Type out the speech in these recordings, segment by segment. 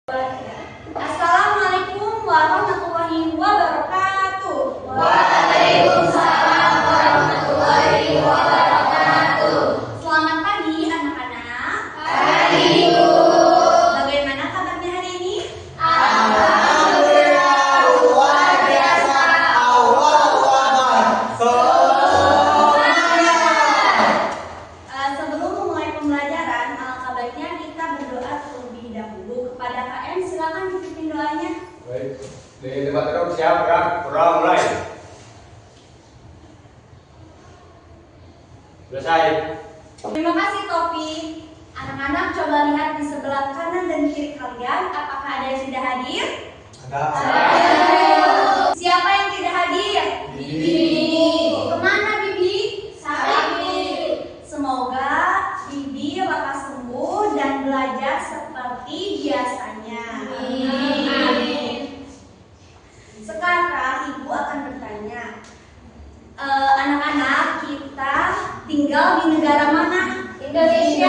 Assalamualaikum warahmatullahi wabarakatuh. Waalaikumsalam warahmatullahi wabarakatuh. Selamat pagi anak-anak. Pagi, Bu. Bagaimana kabarnya hari ini? Alhamdulillah luar biasa. Allahu Akbar. Semangat. Sebelum memulai pembelajaran, alangkah baiknya kita berdoa terlebih dahulu. Kepada KM, silakan dipimpin doanya. Baik, di tempat duduk siap gerak, mulai. Selesai. Terima kasih Topi. Anak-anak coba lihat di sebelah kanan dan kiri kalian. Apakah ada yang tidak hadir? Siapa yang tidak hadir? Bibi. Kemana Bibi? Sakit. Semoga Bibi lekas sembuh dan belajar seperti biasanya. Amin. Sekarang Ibu akan bertanya, anak-anak kita tinggal di negara mana? Indonesia.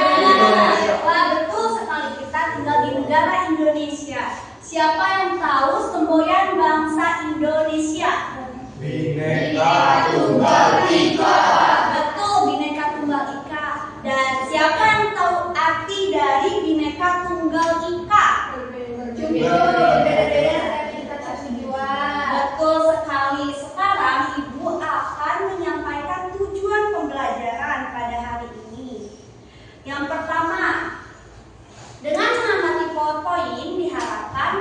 Wah, betul sekali, kita tinggal di negara Indonesia. Siapa yang tahu semboyan bangsa Indonesia? Bhinneka Tunggal Ika. Betul, Bhinneka Tunggal Ika. Dan siapa yang tahu arti dari Bhinneka Tunggal Ika? Berbeda-beda tapi kita satu jiwa. Betul sekali. Sekarang Ibu akan menyampaikan tujuan pembelajaran pada hari ini. Yang pertama, dengan mengamati PowerPoint diharapkan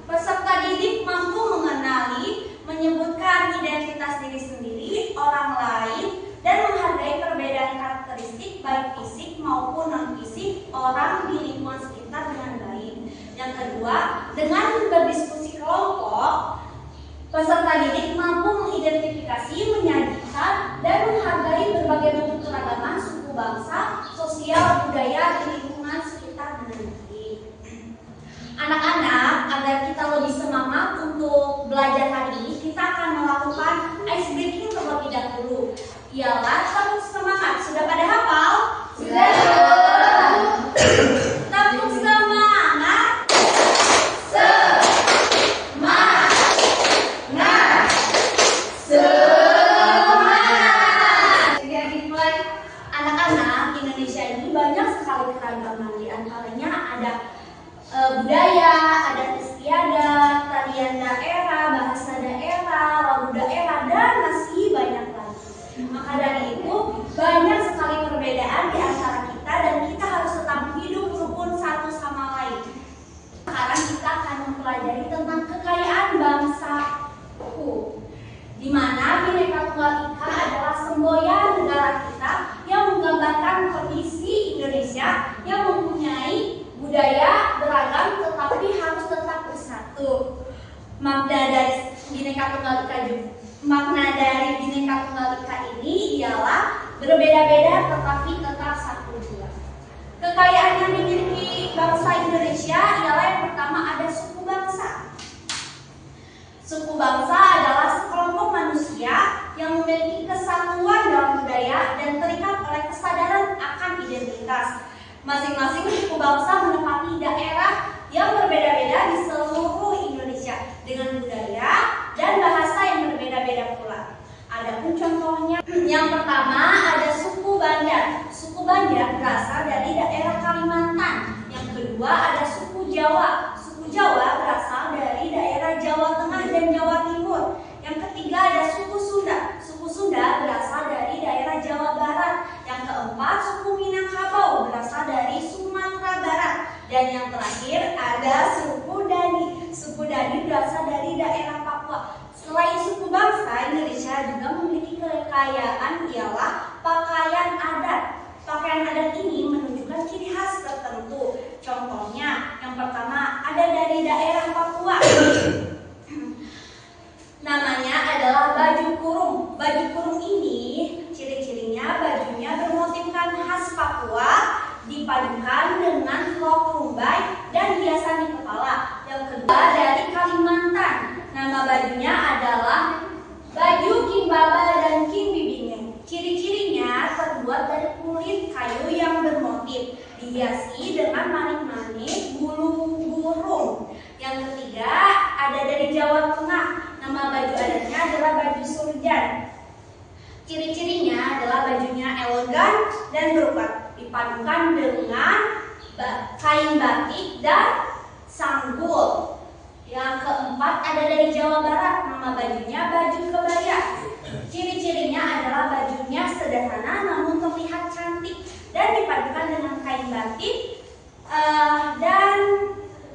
peserta didik mampu mengenali, menyebutkan identitas diri sendiri, orang lain, dan menghargai perbedaan karakteristik baik fisik maupun non-fisik orang di lingkungan sekitar dengan baik. Yang kedua, dengan berdiskusi kelompok, peserta didik mampu mengidentifikasi, menyajikan, dan menghargai berbagai bentuk keragaman suku bangsa, sosial, budaya di lingkungan sekitar dengan baik. Anak-anak, agar kita lebih semangat untuk belajar hari ini, kita akan melakukan ice breaking terlebih dahulu. Ialah tepuk semangat. Sudah pada hafal? Sudah. Tepuk semangat. Semangat. Sudah dimulai. Anak-anak, Indonesia ini banyak sekali keragaman. Di antaranya ada budaya, adat istiadat, tarian daerah, bahasa daerah, lagu daerah, dan masih banyak lagi. Maka dari itu, banyak sekali perbedaan di antara kita dan kita harus tetap hidup rukun satu sama lain. Sekarang kita akan mempelajari tentang kekayaan bangsaku, di mana Bhinneka Tunggal Ika adalah semboyan negara kita yang menggambarkan kondisi Indonesia yang mempunyai budaya beragam tetapi harus tetap bersatu. Makna dari Bhinneka Tunggal Ika ini ialah berbeda-beda tetapi tetap satu jua. Kekayaan yang dimiliki bangsa Indonesia ialah yang pertama ada suku bangsa. Suku bangsa adalah sekelompok manusia yang memiliki kesatuan dalam budaya dan terikat oleh kesadaran akan identitas. Masing-masing suku bangsa menempati daerah yang berbeda-beda di seluruh Indonesia dengan budaya dan bahasa yang berbeda-beda pula. Adapun contohnya, yang pertama ada suku Banjar. Suku Banjar berasal dari daerah Kalimantan. Yang kedua ada suku Jawa. Suku Jawa berasal dari daerah Jawa Tengah dan Jawa Timur. Yang ketiga ada suku Sunda. Suku Sunda berasal dari daerah Jawa Barat. Yang keempat suku Minangkabau berasal dari Sumatera Barat. Dan yang terakhir ada suku Dani. Suku Dani berasal dari daerah Papua. Selain suku bangsa, Indonesia juga memiliki kekayaan ialah pakaian adat. Pakaian adat ini menunjukkan ciri khas tertentu. Contohnya, yang pertama ada dari daerah Papua. Namanya adalah baju kurung. Baju kurung ini ciri-cirinya bajunya bermotifkan khas Papua, dipadukan dengan rok rumbai dan hiasan di kepala. Yang kedua dari Kalimantan. Nama bajunya adalah baju Kimbaba dan Kimbibinge. Ciri-cirinya terbuat dari kulit kayu yang bermotif, dihiasi dengan manik-manik bulu burung. organ dan brokat, dipadukan dengan kain batik dan sanggul. Yang keempat ada dari Jawa Barat, nama bajunya baju kebaya. Ciri-cirinya adalah bajunya sederhana namun terlihat cantik dan dipadukan dengan kain batik dan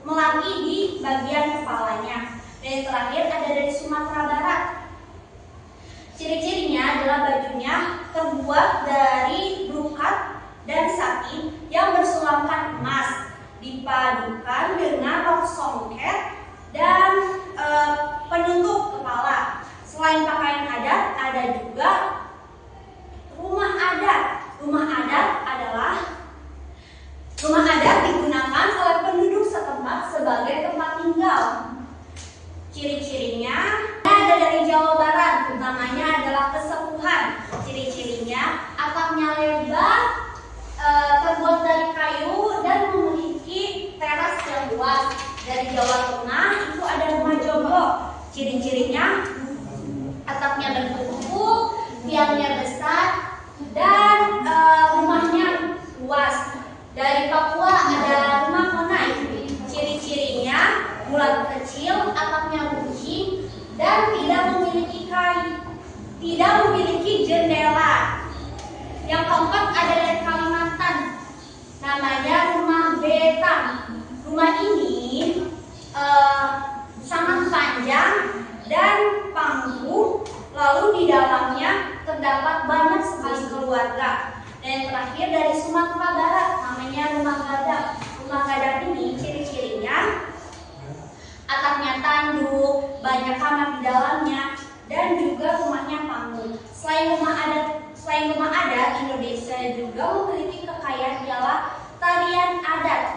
melati di bagian kepalanya. Dan yang terakhir ada dari Sumatera Barat. Ciri-cirinya adalah bajunya terbuat dari brokat dan satin yang bersulamkan emas, dipadukan dengan rok songket dan penutup kepala. Selain pakaian adat, ada juga rumah adat. Rumah adat digunakan oleh penduduk setempat sebagai tempat tinggal. Ciri-cirinya ada dari Jawa Barat, utamanya adalah kesepuhan. Ciri-cirinya atapnya lebar, terbuat dari kayu dan memiliki teras yang luas. Dari Jawa Tengah itu ada rumah joglo. Ciri-cirinya atapnya bertumpuk, tiangnya besar, dan rumahnya luas. Dari Papua ada rumah konai. Ciri-cirinya bulat kecil, atapnya runcing, dan tidak memiliki jendela. Yang keempat ada dari Kalimantan, namanya rumah betang. Rumah ini sangat panjang dan panggung, lalu di dalamnya terdapat banyak sekali keluarga. Dan yang terakhir dari Sumatera Barat, namanya rumah gadang. Rumah gadang ini ciri-cirinya atapnya tanduk, banyak kamar di dalamnya, dan juga rumahnya panggung. Selain rumah adat, Indonesia juga memiliki kekayaan ialah tarian adat.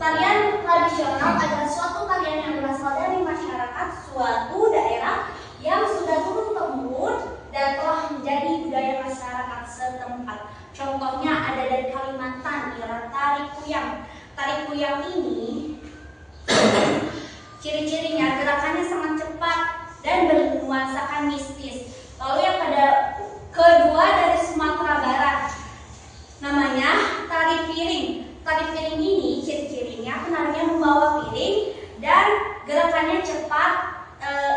Tarian tradisional adalah suatu tarian yang berasal dari masyarakat suatu daerah yang sudah turun-temurun dan telah menjadi budaya masyarakat setempat. Contohnya ada dari Kalimantan, ialah tari kuyang. Tari kuyang ini ciri-cirinya gerakannya sangat cepat dan bernuansakan mistis. Lalu yang kedua dari Sumatera Barat, namanya tari piring. Tari piring ini ciri-cirinya penarinya membawa piring dan gerakannya cepat,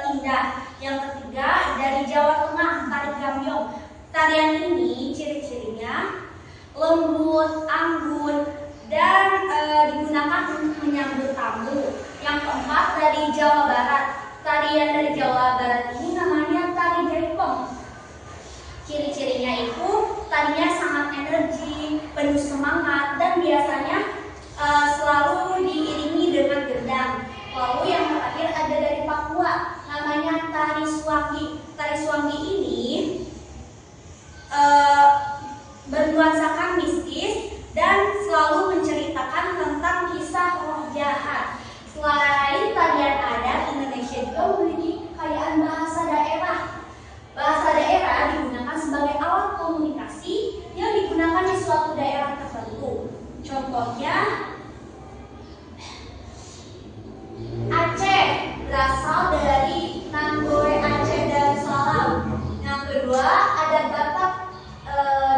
indah. Yang ketiga dari Jawa Tengah, tari gambyong. Tarian ini ciri-cirinya lembut, anggun, dan digunakan untuk menyambut tamu. Yang keempat dari Jawa Barat, tarian dari Jawa Barat ini namanya tari jaipong. Ciri-cirinya itu tarinya sangat energi, penuh semangat, dan biasanya selalu diiringi dengan gendang. Lalu yang terakhir ada dari Papua, namanya tari suwangi. Tari suwangi ini bernuansakan mistis dan selalu menceritakan tentang kisah roh jahat. Selain tarian adat, Indonesia juga memiliki kekayaan bahasa daerah. Bahasa daerah digunakan sebagai alat komunikasi yang digunakan di suatu daerah tertentu. Contohnya Aceh berasal dari Nanggoe Aceh Darussalam. Yang kedua ada Batak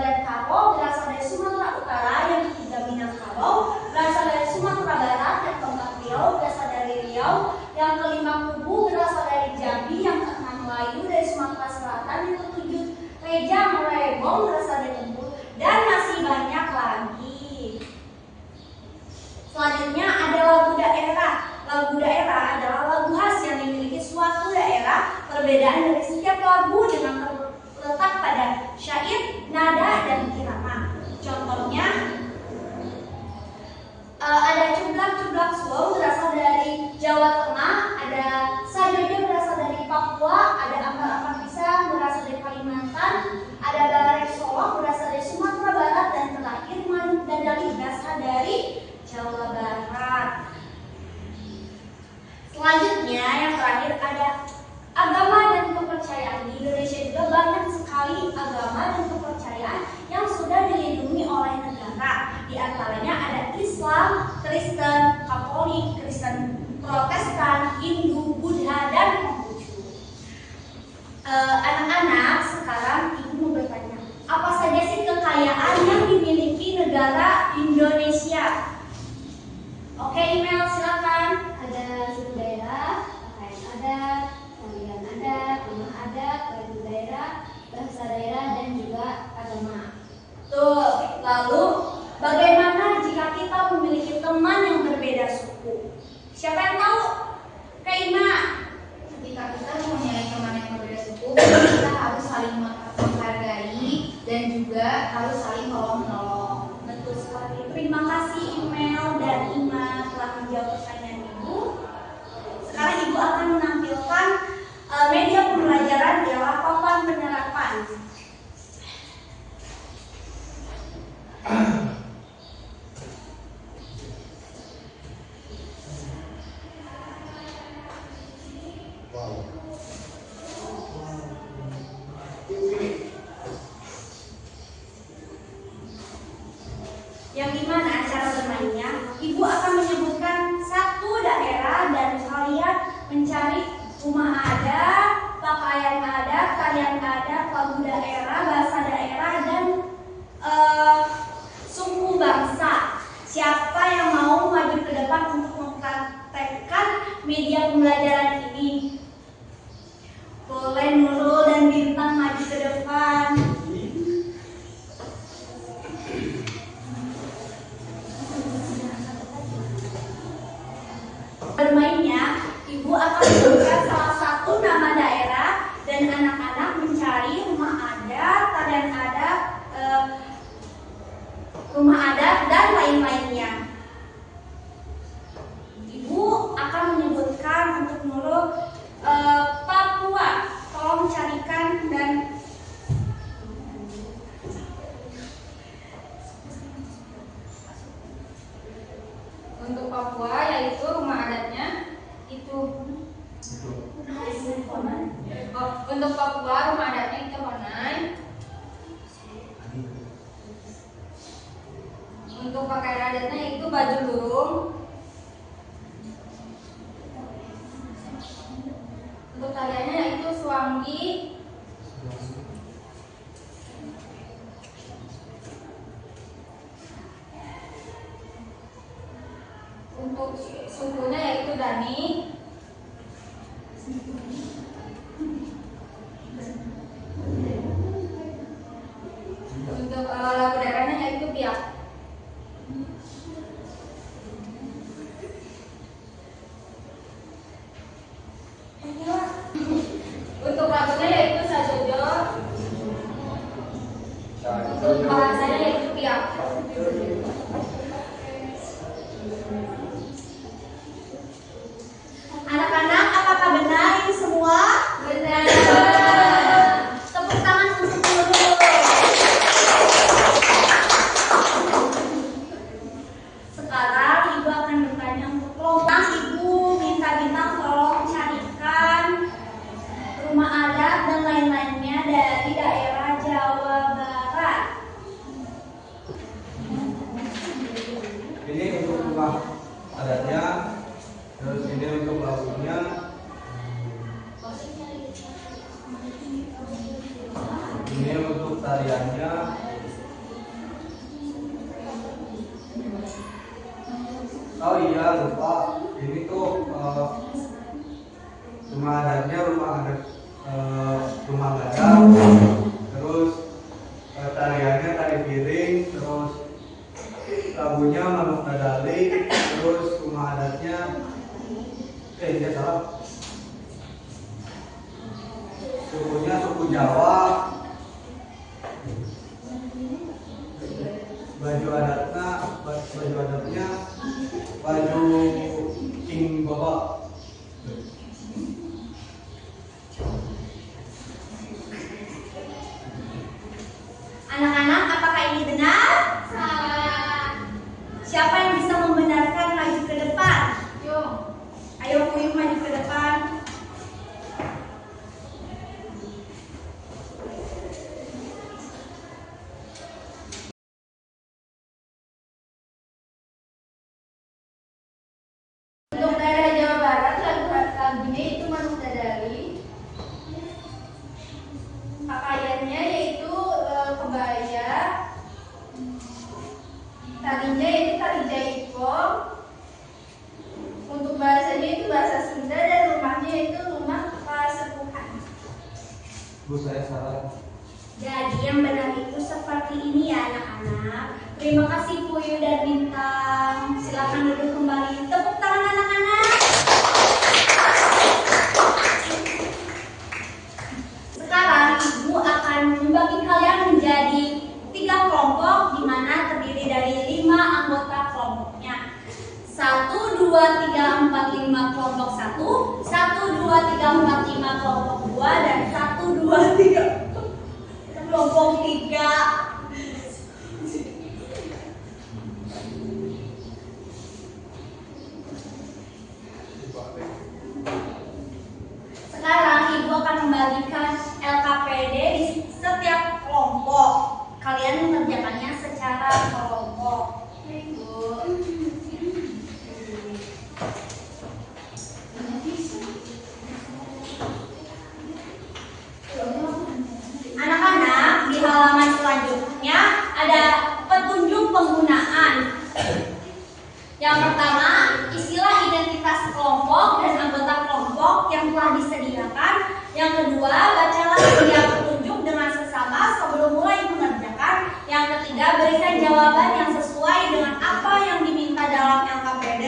dan Karo berasal dari Sumatera Utara. Yang ketiga Minangkabau berasal dari Sumatera Barat. Yang keempat Riau berasal dari Riau. Yang kelima Kubu berasal dari Jambi. Yang keenam Melayu dari Sumatera Selatan. Yang ketujuh Rejang Lebong berasal dari Bengkulu, dan masih banyak lagi. Selanjutnya ada lagu daerah. Lagu daerah adalah lagu khas yang dimiliki suatu daerah. Perbedaan dari setiap lagu dengan terletak pada syair, nada, dan irama. Contohnya ada Cublak Suwong berasal dari Jawa Tengah, ada Sajojo berasal dari Papua, ada Ambal Pisang berasal dari Kalimantan, ada Barek Solok berasal dari Sumatera Barat, dan terakhir Manuk Dadali berasal dari Jawa Barat. Selanjutnya yang terakhir ada agama dan kepercayaan. Di Indonesia juga banyak sekali agama dan kepercayaan yang sudah dilindungi oleh negara. Di antaranya ada Islam, Kristen, Katolik, Kristen Protestan, Hindu, Buddha, dan Konghucu. Anak-anak, sekarang ibu mau bertanya, apa saja sih kekayaan negara Indonesia. Oke, email silakan. Ada suku daerah, pakaian adat, tarian adat, rumah adat, baju daerah, bahasa daerah, dan juga agama. Tuh, lalu bagaimana jika kita memiliki teman yang berbeda suku? Siapa yang tahu? Kak Ima. Ketika kita mempunyai teman yang berbeda suku, kita harus saling menghargai dan juga harus saling tolong-menolong. Betul sekali. Terima kasih email dan Ima telah menjawab pertanyaan Ibu. Sekarang Ibu akan menampilkan media pembelajaran ialah papan penerapan. Yang dimana cara bermainnya, Ibu akan menyebutkan satu daerah dan kalian mencari rumah adat, pakaian adat, tarian adat, lagu daerah, bahasa daerah, dan suku bangsa. Siapa yang mau maju ke depan untuk mempraktekkan media pembelajaran ini? Boleh Nurul dan Bintang maju ke depan. Bermainnya, Ibu akan menyebutkan salah satu nama daerah dan anak-anak mencari rumah adat, tarian adat, rumah adat, dan lain-lainnya. Ibu akan menyebutkan untuk Nurul Papua. Tolong carikan dan Untuk Papua, yaitu rumah adatnya itu. Untuk Papua, rumah adatnya itu Honai. Untuk pakaian adatnya itu baju lurung. Untuk tariannya itu suanggi. Untuk sukunya yaitu Dani. Untuk lagu daerahnya yaitu Biak. Untuk lagunya yaitu Sajojo. Untuk bahasanya yaitu Biak. anak-anak, apakah benar ini semua? Benar. Tepuk tangan untuk Nurul. Sekarang Ibu akan bertanya untuk kelompok. Ibu minta Bintang tolong carikan rumah adat dan lain-lainnya dari daerah Jawa Barat. Ini untuk rumah adatnya, terus ini untuk lagunya, ini untuk tariannya, oh iya lupa, ini tuh rumah adatnya rumah adat rumah gadang, terus tariannya tari piring, terus lagunya Manuk Dadali, terus rumah adatnya dia salah, sukunya suku Jawa, baju adatnya baju King Bapak. Anak-anak, apakah ini benar? Salah. Siapa yang bisa membenarkan maju ke depan? Yung. Ayo Puyuh maju ke depan. Untuk daerah Jawa Barat, lagunya itu Manuk Dadali. Pakaiannya yaitu kebaya. Talija itu Talija Ikom. Untuk bahasanya itu bahasa Sunda dan rumahnya itu rumah Pasepuhan. Bu, saya salah. Jadi yang benar itu seperti ini ya anak-anak. Terima kasih Puyu dan Bintang. Silakan duduk kembali. Tepuk tangan anak-anak. Sekarang Ibu akan membagi kalian menjadi 3 kelompok di mana terdiri dari 5 anggota kelompoknya. 1, 2, 3, 4, 5 kelompok 1, 1, 2, 3, 4, 5 kelompok 2, dan 1, 2, 3 kelompok 3. Sekarang Ibu akan membagikan LKPD di setiap kelompok. Kalian mengerjakannya secara kelompok. Ibu. Anak-anak, di halaman selanjutnya ada petunjuk penggunaan. Yang pertama, istilah identitas kelompok dan anggota kelompok yang telah disediakan. Yang kedua, bacalah setiap petunjuk dengan sesama sebelum mulai mengerjakan. Yang ketiga, berikan jawaban yang sesuai dengan apa yang diminta dalam LKPD.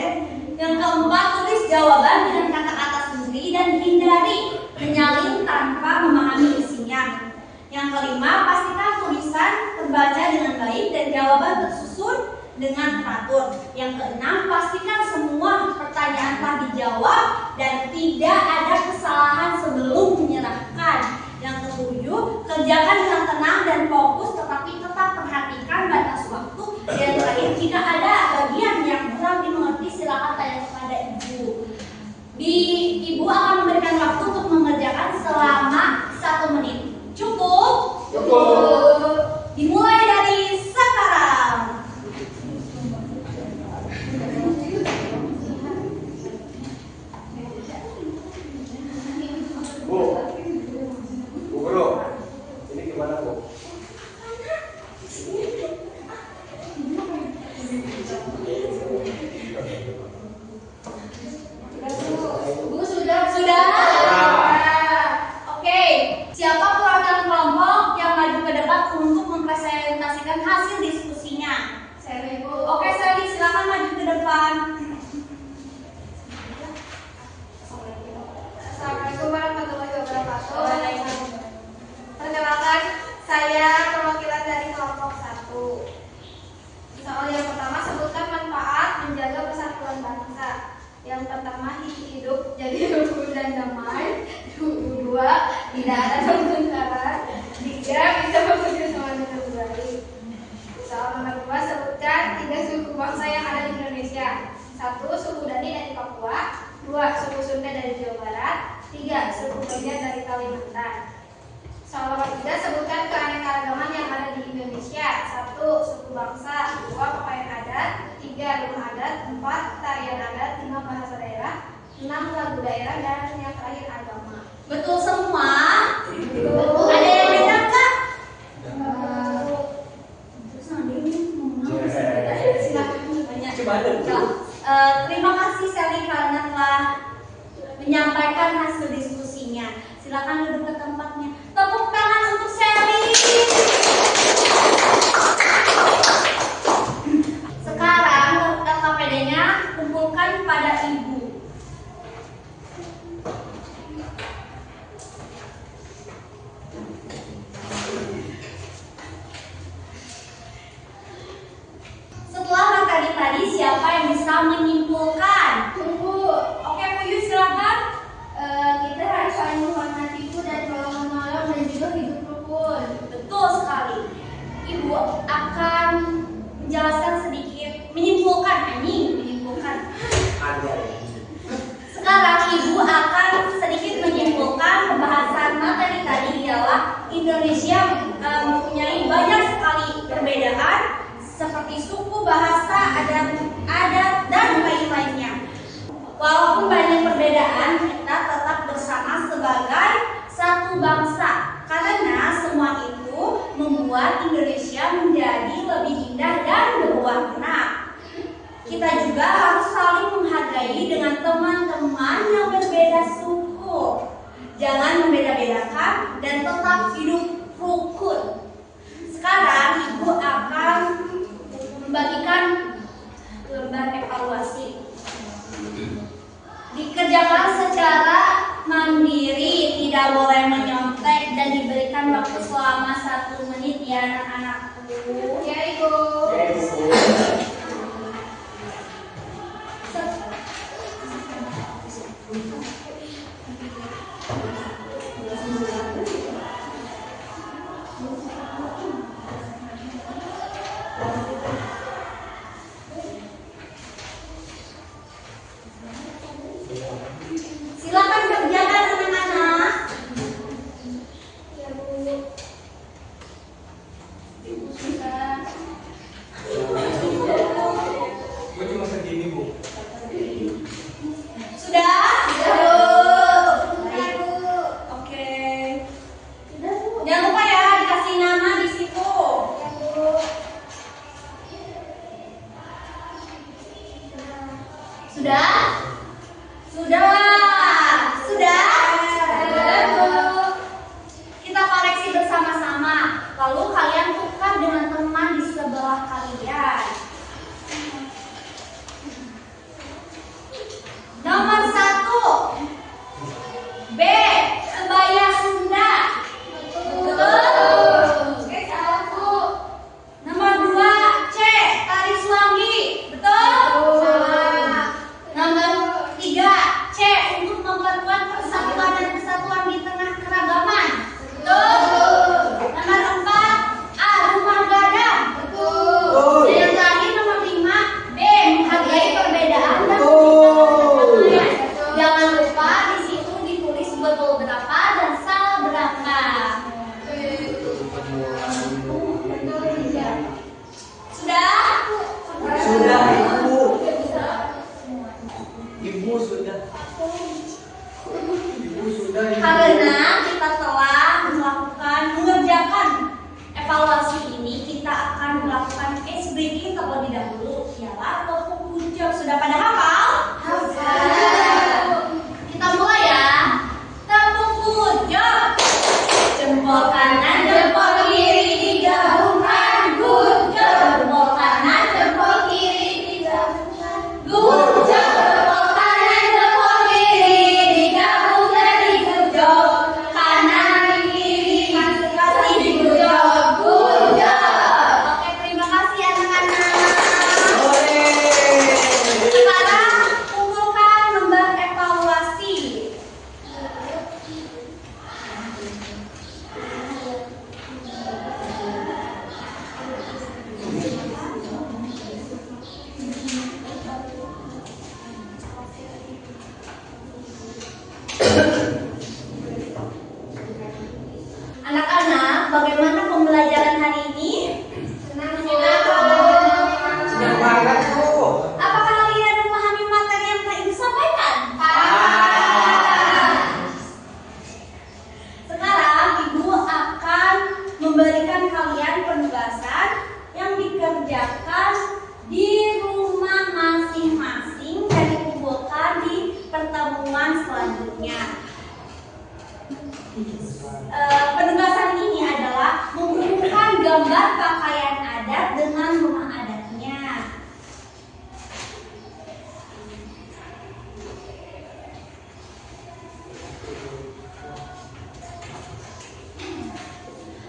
Yang keempat, tulis jawaban dengan kata-kata sendiri dan hindari menyalin tanpa memahami isinya. Yang kelima, pastikan tulisan terbaca dengan baik dan jawaban tersusun dengan teratur. Yang keenam, pastikan semua pertanyaan telah dijawab dan tidak ada kesalahan sebelum menyerahkan. Yang ketujuh, kerjakan dengan tenang dan fokus tetapi tetap perhatikan batas waktu. Dan terakhir, jika ada bagian yang kurang dimengerti silakan tanya kepada Ibu. Ibu akan memberikan waktu untuk mengerjakan selama 1 menit. Cukup? Cukup. Dimulai dari sekarang. Bu, Bu Guru, ini gimana Bu? Bu sudah. Oke, siapa perwakilan kelompok yang maju ke depan untuk mempresentasikan hasil diskusinya? Saya Bu. Oke, Sally, silakan maju ke depan. Assalamualaikum warahmatullahi wabarakatuh. Perkenalkan, saya perwakilan dari kelompok 1. Soal yang pertama, sebutkan manfaat menjaga persatuan bangsa. Yang pertama, hidup jadi rukun dan damai. 2, tidak ada pertengkaran. 3, bisa bekerja sama dengan baik. Soal nomor 2, sebutkan 3 suku bangsa yang ada di Indonesia. 1, suku Dani dari Papua. 2, suku Sunda dari Jawa Barat. 3, suku Banjar dari Kalimantan. Soal nomor 3, sebutkan keanekaragaman yang ada di Indonesia. 1, suku bangsa. 2, pakaian adat. 3, rumah adat. 4, tarian adat. 5, bahasa daerah. 6, lagu daerah. Dan yang terakhir agama. Betul semua? Betul. Ada yang beda nggak? Terima kasih Sally karena telah menyampaikan hasil diskusinya. Silakan duduk ke tempatnya. Tepuk tangan untuk Sally. Sekarang LKPD-nya kumpulkan pada Ibu. Setelah materi tadi, siapa yang bisa menyimpulkan? Tunggu. Oke, Puyu silakan. Kita harus saling menghormati dan tolong menolong dan juga hidup rukun. Betul sekali. Ibu akan menjelaskan sedikit, menyimpulkan. Sekarang Ibu akan sedikit menyimpulkan pembahasan materi tadi ialah Indonesia mempunyai banyak sekali perbedaan seperti suku, bahasa, adat, dan lain-lainnya. Walaupun banyak perbedaan, kita tetap bersama sebagai satu bangsa. Karena semua itu membuat Indonesia menjadi lebih indah dan berwarna. teman yang berbeda suku. Jangan membeda-bedakan dan tetap hidup rukun. Sekarang Ibu akan membagikan lembar evaluasi. Dikerjakan secara mandiri, tidak boleh menyontek dan diberikan waktu selama 1 menit ya anak-anakku. Ya, Ibu. Silakan kerjakan anak-anak. Ya, Bu. Ibu sudah. Gue cuma segini, Bu. Sudah? Sudah, Bu. Oke. Sudah, Bu. Jangan lupa ya dikasih nama di situ. Ya, Bu. Sudah? Sudah. Sudah? Sudah, Bu. Kita koreksi bersama-sama. Lalu kalian tukar dengan teman di sebelah kalian. Nomor 1. B. Kebaya Sunda. Betul. Oke, salah, Bu. Nomor 2. C. Tari Suami. Betul. Salah. Nomor 3. C. Untuk memperkuat persatuan dan kesatuan di tengah keragaman. Betul. Nomor 4. A. Rumah gadang. Betul. Dan yang terakhir nomor 5. B. Menghargai perbedaan dan Betul. jangan lupa di situ ditulis betul berapa dan salah berapa. Sudah? Sudah, Ibu. Ibu sudah. Ibu sudah. Ibu. Karena kita telah mengerjakan evaluasi ini, kita akan melakukan case breaking terlebih dahulu, ialah topik ucap. Sudah pada hafal? Kita mulai ya. Tepuk ucap. Jempol kanan, jempol kiri digabungkan. Good job. Jempol kanan, jempol kiri digabungkan. Good job. Jempol kanan, jempol kiri digabung jadi good job. Kanan kiri kasih good job. Good job. Oke, terima kasih anak-anak. Sekarang kumpulkan lembar evaluasi. Anak-anak, bagaimana pembelajaran hari ini? Senang, Bu. Senang banget, Bu. Apakah kalian memahami materi yang telah Ibu sampaikan? Sekarang Ibu akan memberikan kalian penugasan yang dikerjakan di rumah masing-masing dan dikumpulkan di pertemuan selanjutnya. Penugasan ini adalah menghubungkan gambar pakaian adat dengan rumah adatnya.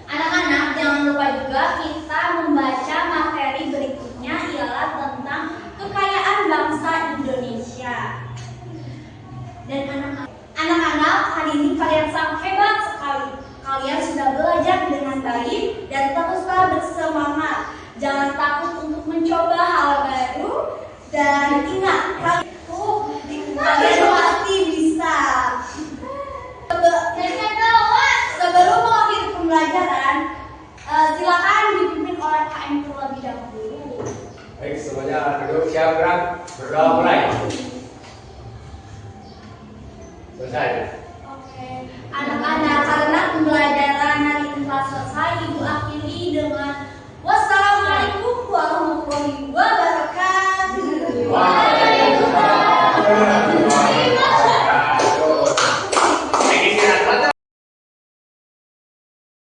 Anak-anak, jangan lupa juga kita membaca materi berikutnya, ialah tentang kekayaan bangsa Indonesia. Dan anak-anak, hari ini kalian sangat hebat sekali. Kalian sudah belajar dengan baik dan teruslah bersemangat. Jangan takut untuk mencoba hal baru dan ingat kalian pasti bisa. Sebelum mengakhiri pembelajaran, silakan dipimpin oleh KM terlebih dahulu. Baik, semuanya duduk siap gerak. Berdoa mulai. Selesai. Oke, anak-anak, karena pembelajaran hari ini telah selesai.